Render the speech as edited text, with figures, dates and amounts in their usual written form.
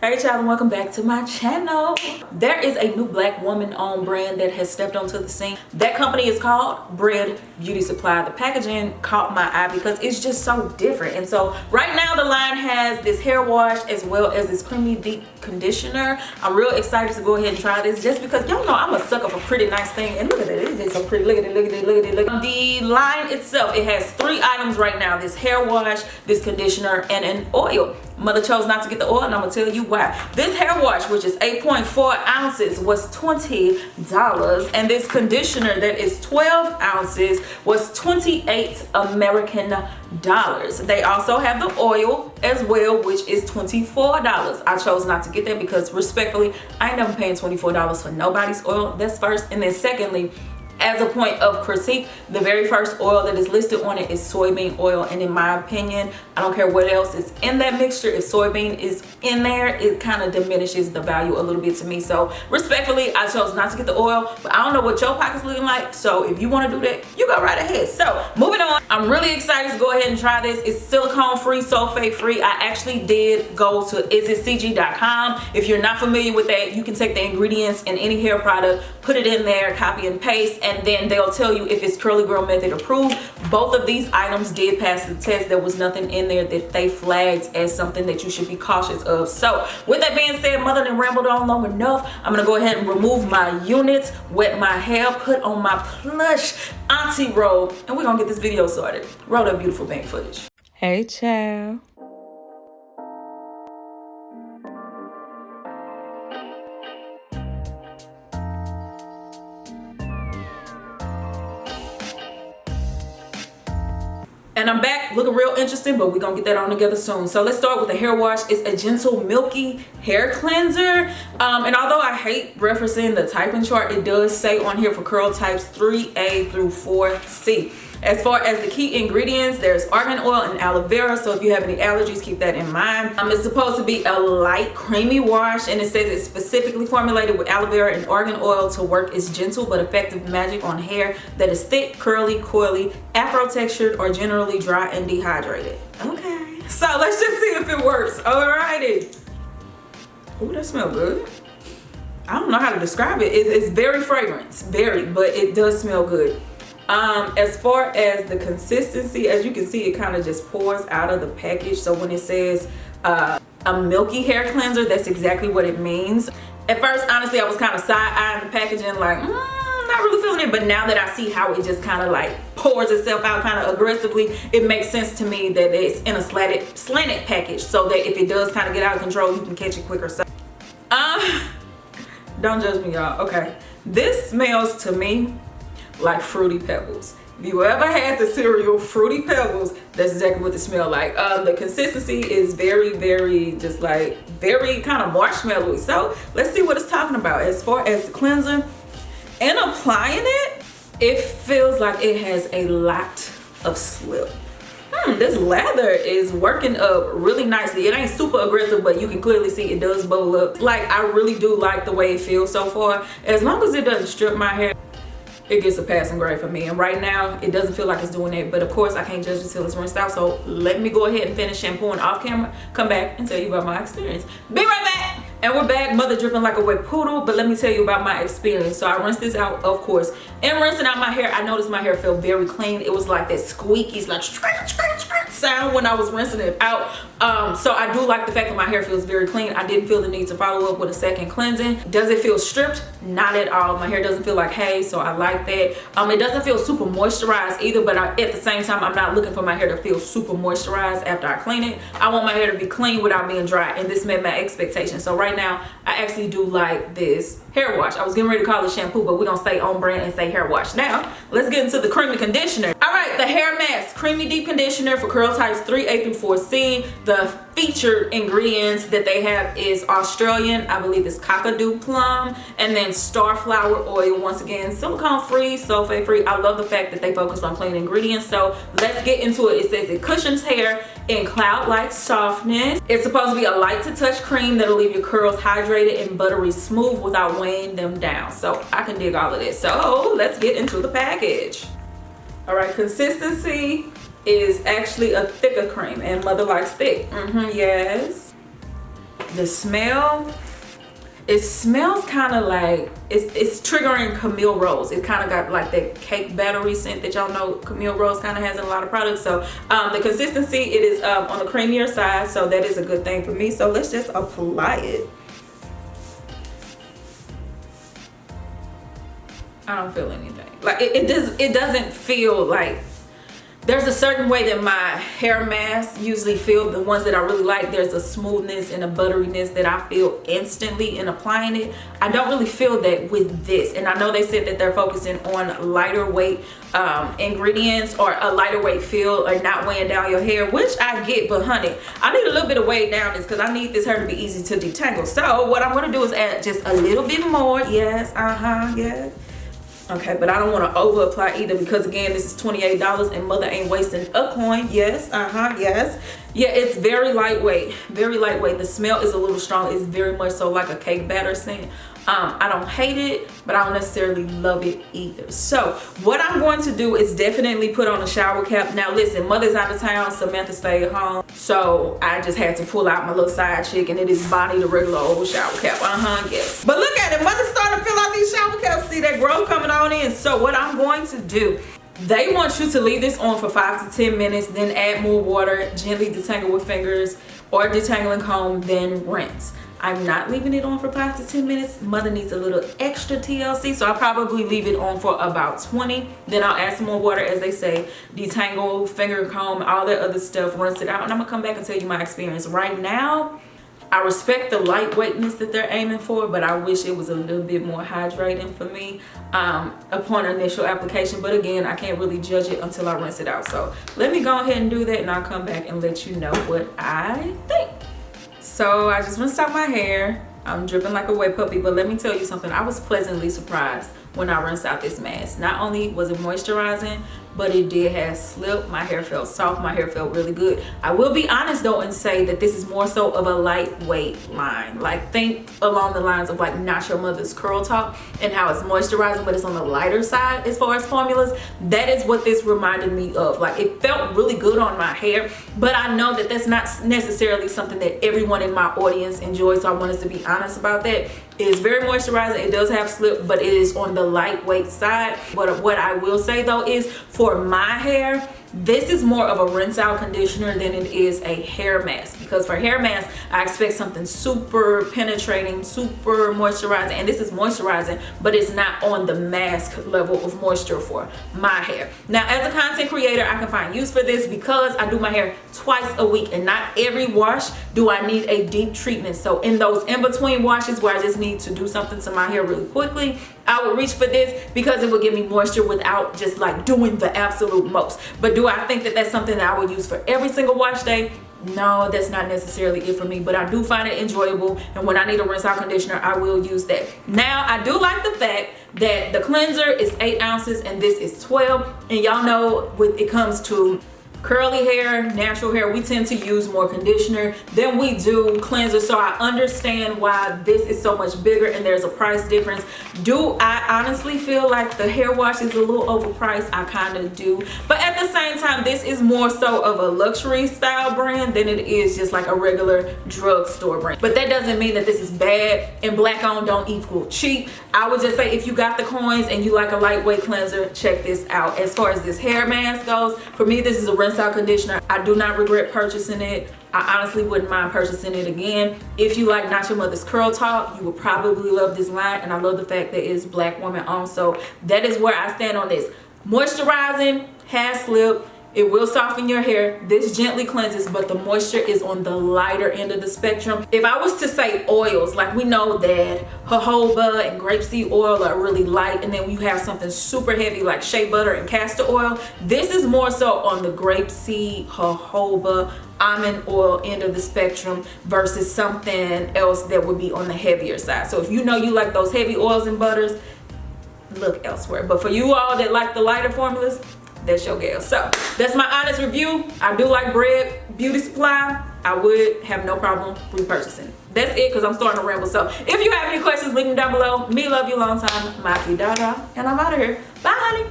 Hey y'all, and welcome back to my channel. There is a new black woman owned brand that has stepped onto the scene. That company is called Bread Beauty Supply. The packaging caught my eye because it's just so different. And so right now the line has this hair wash as well as this creamy deep conditioner. I'm real excited to go ahead and try this just because y'all know I'm a sucker for pretty nice thing. And look at that, it's just so pretty. Look at it, look at it, look at it, look at it. The line itself, it has 3 items right now: this hair wash, this conditioner, and an oil. Mother chose not to get the oil, and I'm gonna tell you why. This hair wash, which is 8.4 ounces, was $20, and this conditioner that is 12 ounces was 28 American dollars. They also have the oil as well, which is $24. I chose not to get that because respectfully, I ain't never paying $24 for nobody's oil. That's first. And then secondly, as a point of critique, the very first oil that is listed on it is soybean oil, and in my opinion, I don't care what else is in that mixture, if soybean is in there, it kind of diminishes the value a little bit to me. So respectfully, I chose not to get the oil, but I don't know what your pocket's looking like, so if you want to do that, you go right ahead. So moving on, I'm really excited to go ahead and try this. It's silicone free, sulfate free. I actually did go to isitcg.com. If you're not familiar with that, you can take the ingredients in any hair product, put it in there, copy and paste, and then they'll tell you if it's curly girl method approved. Both of these items did pass the test. There was nothing in there that they flagged as something that you should be cautious of. So with that being said, mother done rambled on long enough. I'm gonna go ahead and remove my units, wet my hair, put on my plush auntie robe, and we're gonna get this video started. Roll that beautiful bank footage. Hey child. And I'm back looking real interesting, but we're gonna get that on together soon. So let's start with the hair wash. It's a gentle milky hair cleanser, and although I hate referencing the typing chart, it does say on here for curl types 3A through 4C. As far as the key ingredients, there's argan oil and aloe vera, so if you have any allergies, keep that in mind. It's supposed to be a light creamy wash, and it says it's specifically formulated with aloe vera and argan oil to work its gentle but effective magic on hair that is thick, curly, coily, afro textured, or generally dry and dehydrated. Okay, so let's just see if it works. Alrighty. Oh, that smells good. I don't know how to describe it. It's very fragrant, but it does smell good. As far as the consistency, as you can see, it kind of just pours out of the package. So when it says a milky hair cleanser, that's exactly what it means. At first, honestly, I was kind of side-eyeing the packaging like, not really feeling it, but now that I see how it just kind of like pours itself out kind of aggressively, it makes sense to me that it's in a slanted package so that if it does kind of get out of control, you can catch it quicker. So don't judge me, y'all. Okay, this smells to me like Fruity Pebbles. If you ever had the cereal Fruity Pebbles, that's exactly what it smells like. The consistency is very just like very kind of marshmallowy. So let's see what it's talking about. As far as the cleanser and applying it, it feels like it has a lot of slip. This lather is working up really nicely. It ain't super aggressive, but you can clearly see it does bubble up. Like, I really do like the way it feels so far. As long as it doesn't strip my hair, it gets a passing grade for me. And right now, it doesn't feel like it's doing that. But of course, I can't judge until it's rinsed out. So let me go ahead and finish shampooing off camera, come back and tell you about my experience. Be right back. And we're back, mother dripping like a wet poodle, but let me tell you about my experience. So I rinsed this out, of course. In rinsing out my hair, I noticed my hair felt very clean. It was like that squeaky, like sound when I was rinsing it out. So I do like the fact that my hair feels very clean. I didn't feel the need to follow up with a second cleansing. Does it feel stripped? Not at all. My hair doesn't feel like hay, so I like that. It doesn't feel super moisturized either, but at the same time, I'm not looking for my hair to feel super moisturized after I clean it. I want my hair to be clean without being dry, and this met my expectations. So right now, I actually do like this hair wash. I was getting ready to call it shampoo, but we're gonna stay on brand and say hair wash. Now, let's get into the creamy conditioner. All right, the hair mask, creamy deep conditioner for curl types 3A through 4C. The featured ingredients that they have is Australian, I believe it's Kakadu plum, and then starflower oil. Once again, silicone free, sulfate free. I love the fact that they focus on clean ingredients. So let's get into it. It says it cushions hair in cloud-like softness. It's supposed to be a light to touch cream that'll leave your curls hydrated and buttery smooth without weighing them down. So I can dig all of this. So let's get into the package. All right, consistency is actually a thicker cream, and mother likes thick. Yes. The smell, it smells kind of like it's triggering Camille Rose. It kind of got like that cake battery scent that y'all know Camille Rose kind of has in a lot of products. So the consistency, it is on the creamier side, so that is a good thing for me. So let's just apply it. I don't feel anything. Like it doesn't feel like, there's a certain way that my hair masks usually feel, the ones that I really like. There's a smoothness and a butteriness that I feel instantly in applying it. I don't really feel that with this. And I know they said that they're focusing on lighter weight ingredients or a lighter weight feel or not weighing down your hair, which I get, but honey, I need a little bit of weight down this because I need this hair to be easy to detangle. So what I'm gonna do is add just a little bit more. Yes, yes. Okay, but I don't want to over apply either because again, this is $28 and mother ain't wasting a coin. Yes, yes. Yeah, it's very lightweight, very lightweight. The smell is a little strong. It's very much so like a cake batter scent. I don't hate it, but I don't necessarily love it either. So what I'm going to do is definitely put on a shower cap. Now listen, mother's out of town, Samantha stayed home, so I just had to pull out my little side chick, and it is Bonnie, the regular old shower cap. Yes. But look at it, mother's starting to fill out these shower caps. See that growth coming on in. So what I'm going to do, they want you to leave this on for 5 to 10 minutes, then add more water, gently detangle with fingers or detangling comb, then rinse. I'm not leaving it on for 5 to 10 minutes. Mother needs a little extra TLC, so I'll probably leave it on for about 20. Then I'll add some more water, as they say, detangle, finger comb, all that other stuff, rinse it out, and I'm gonna come back and tell you my experience. Right now, I respect the lightweightness that they're aiming for, but I wish it was a little bit more hydrating for me upon initial application. But again, I can't really judge it until I rinse it out. So let me go ahead and do that, and I'll come back and let you know what I think. So I just rinsed out my hair. I'm dripping like a wet puppy, but let me tell you something. I was pleasantly surprised when I rinsed out this mask. Not only was it moisturizing, but it did have slip. My hair felt soft. My hair felt really good. I will be honest though and say that this is more so of a lightweight line. Like think along the lines of like Not Your Mother's Curl Talk and how it's moisturizing, but it's on the lighter side as far as formulas. That is what this reminded me of. Like it felt really good on my hair, but I know that that's not necessarily something that everyone in my audience enjoys. So I want us to be honest about that. It is very moisturizing. It does have slip, but it is on the lightweight side. But what I will say though is for my hair, this is more of a rinse out conditioner than it is a hair mask, because for hair mask I expect something super penetrating, super moisturizing, and this is moisturizing, but it's not on the mask level of moisture for my hair. Now as a content creator, I can find use for this because I do my hair twice a week, and not every wash do I need a deep treatment. So in those in-between washes where I just need to do something to my hair really quickly, I would reach for this because it would give me moisture without just like doing the absolute most. But do I think that that's something that I would use for every single wash day? No, that's not necessarily it for me, but I do find it enjoyable, and when I need a rinse out conditioner, I will use that. Now I do like the fact that the cleanser is 8 ounces and this is 12, and y'all know when it comes to curly hair, natural hair, we tend to use more conditioner than we do cleanser. So I understand why this is so much bigger and there's a price difference. Do I honestly feel like the hair wash is a little overpriced? I kind of do. But at the same time, this is more so of a luxury style brand than it is just like a regular drugstore brand. But that doesn't mean that this is bad, and black on don't equal cheap. I would just say if you got the coins and you like a lightweight cleanser, check this out. As far as this hair mask goes, for me this is a rinse out conditioner. I do not regret purchasing it. I honestly wouldn't mind purchasing it again. If you like Not Your Mother's Curl Talk, you will probably love this line, and I love the fact that it's black woman owned. So that is where I stand on this. Moisturizing, has slip, it will soften your hair. This gently cleanses, but the moisture is on the lighter end of the spectrum. If I was to say oils, like we know that jojoba and grapeseed oil are really light, and then you have something super heavy like shea butter and castor oil. This is more so on the grapeseed, jojoba, almond oil end of the spectrum versus something else that would be on the heavier side. So if you know you like those heavy oils and butters, look elsewhere. But for you all that like the lighter formulas, that's your gal. So that's my honest review. I do like Bread Beauty Supply. I would have no problem repurchasing. That's it, because I'm starting to ramble. So if you have any questions, leave them down below. Me love you long time. Maki Dada, and I'm out of here. Bye, honey.